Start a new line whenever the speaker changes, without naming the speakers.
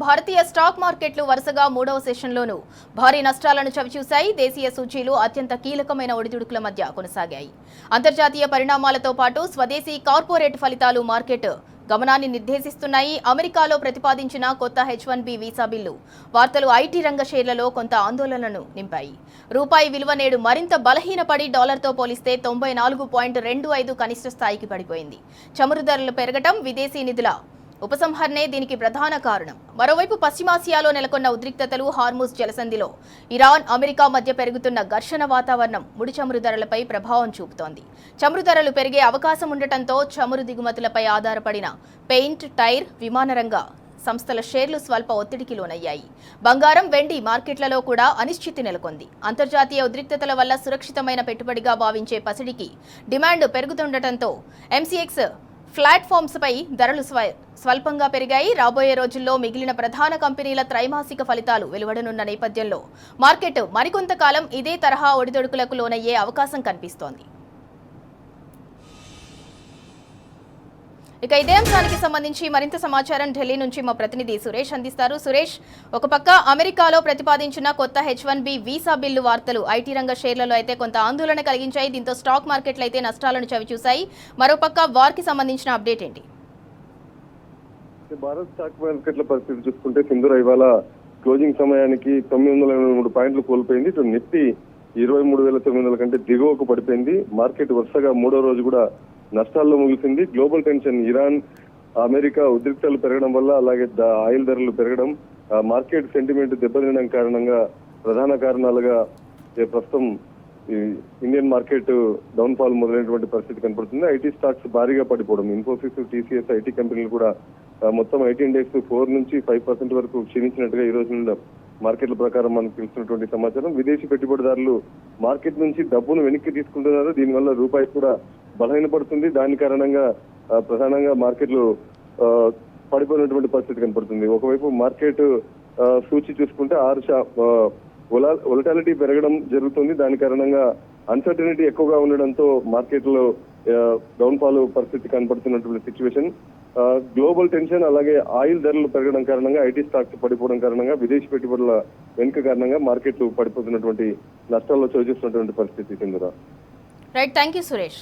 భారతీయ stock మార్కెట్లు వరుసగా మూడవ సెషన్లోనూ భారీ నష్టాలను చవిచూశాయి. దేశీయ సూచీలు అత్యంత కీలకమైన ఒడిదుడుకుల మధ్య కొనసాగాయి. అంతర్జాతీయ పరిణామాలతో పాటు స్వదేశీ కార్పొరేట్ ఫలితాలు మార్కెట్ గమనాన్ని నిర్దేశిస్తున్నాయి. అమెరికాలో ప్రతిపాదించిన కొత్త H1B వీసా బిల్లు వార్తలు ఐటీ రంగ షేర్లలో కొంత ఆందోళనను నింపాయి. రూపాయి విలువ నేడు మరింత బలహీనపడి డాలర్తో పోలిస్తే 94.25 కనిష్ట స్థాయికి పడిపోయింది. చమురు ధరలు పెరగటం, విదేశీ నిధుల ఉపసంహరణే దీనికి ప్రధాన కారణం. మరోవైపు పశ్చిమాసియాలో నెలకొన్న ఉద్రిక్తతలు, హార్ముజ్ జలసంధిలో ఇరాన్, అమెరికా మధ్య పెరుగుతున్న ఘర్షణ వాతావరణం ముడి చమురు ధరలపై ప్రభావం చూపుతోంది. చమురు ధరలు పెరిగే అవకాశం ఉండటంతో చమురు దిగుమతులపై ఆధారపడిన పెయింట్, టైర్, విమాన రంగ సంస్థల షేర్లు స్వల్ప ఒత్తిడికి లోనయ్యాయి. బంగారం, వెండి మార్కెట్లలో కూడా అనిశ్చితి నెలకొంది. అంతర్జాతీయ ఉద్రిక్తతల వల్ల సురక్షితమైన పెట్టుబడిగా భావించే పసిడికి డిమాండ్ పెరుగుతుండటంతో MCX ప్లాట్ఫామ్స్ పై ధరలు స్వల్పంగా పెరిగాయి. రాబోయే రోజుల్లో మిగిలిన ప్రధాన కంపెనీల త్రైమాసిక ఫలితాలు వెలువడనున్న నేపథ్యంలో మార్కెట్ మరికొంతకాలం ఇదే తరహా ఒడిదొడుకులకు లోనయ్యే అవకాశం కనిపిస్తోంది. ఇక ఇదే అంశానికి సంబంధించి మరింత సమాచారం ఢిల్లీ నుంచి మా ప్రతినిధి సురేష్ అందిస్తారు. సురేష్, ఒక పక్క అమెరికాలో ప్రతిపాదించిన కొత్త H1B వీసా బిల్లు వార్తలు ఐటీ రంగ షేర్లలో అయితే కొంత ఆందోళన కలిగించాయి. దీంతో స్టాక్ మార్కెట్లు అయితే నష్టాలను చవిచూశాయి. మరోపక్క వార్కి సంబంధించిన అప్డేట్ ఏంటి?
భారత్ స్టాక్ మార్కెట్ల పరిస్థితి చూసుకుంటే సింధూర ఇవాళ క్లోజింగ్ సమయానికి 983 పాయింట్లు కోల్పోయింది. నిఫ్టీ 23,900 కంటే దిగువకు పడిపోయింది. మార్కెట్ వరుసగా మూడో రోజు కూడా నష్టాల్లో ముగిసింది. గ్లోబల్ టెన్షన్, ఇరాన్, అమెరికా ఉద్రిక్తలు పెరగడం వల్ల, అలాగే ఆయిల్ ధరలు పెరగడం, మార్కెట్ సెంటిమెంట్ దెబ్బతినడం కారణంగా ప్రధాన కారణాలుగా ప్రస్తుతం ఇండియన్ మార్కెట్ డౌన్ ఫాల్ మొదలైనటువంటి పరిస్థితి కనపడుతుంది. ఐటీ స్టాక్స్ భారీగా పడిపోవడం, ఇన్ఫోసిస్, TCS ఐటీ కంపెనీలు కూడా మొత్తం ఐటీ ఇండెక్స్ 4 నుంచి 5% వరకు క్షీణించినట్టుగా ఈ రోజు నుండి మార్కెట్ల ప్రకారం మనకు తెలుస్తున్నటువంటి సమాచారం. విదేశీ పెట్టుబడిదారులు మార్కెట్ నుంచి డబ్బును వెనక్కి తీసుకుంటున్నారు. దీనివల్ల రూపాయి కూడా బలహీనపడుతుంది. దాని కారణంగా ప్రధానంగా మార్కెట్లు పడిపోయినటువంటి పరిస్థితి కనపడుతుంది. ఒకవైపు మార్కెట్ సూచి చూసుకుంటే 6 వొలటాలిటీ పెరగడం జరుగుతుంది. దాని కారణంగా అన్సర్టనిటీ ఎక్కువగా ఉండడంతో మార్కెట్లో డౌన్ ఫాల్ పరిస్థితి కనపడుతున్నటువంటి సిచ్యువేషన్. గ్లోబల్ టెన్షన్, అలాగే ఆయిల్ ధరలు పెరగడం కారణంగా, ఐటీ స్టాక్స్ పడిపోవడం కారణంగా, విదేశీ పెట్టుబడుల వెనుక కారణంగా మార్కెట్లు పడిపోతున్నటువంటి నష్టాల్లో చోటు చేస్తున్నటువంటి పరిస్థితి సింధూర.
Right, thank you Suresh.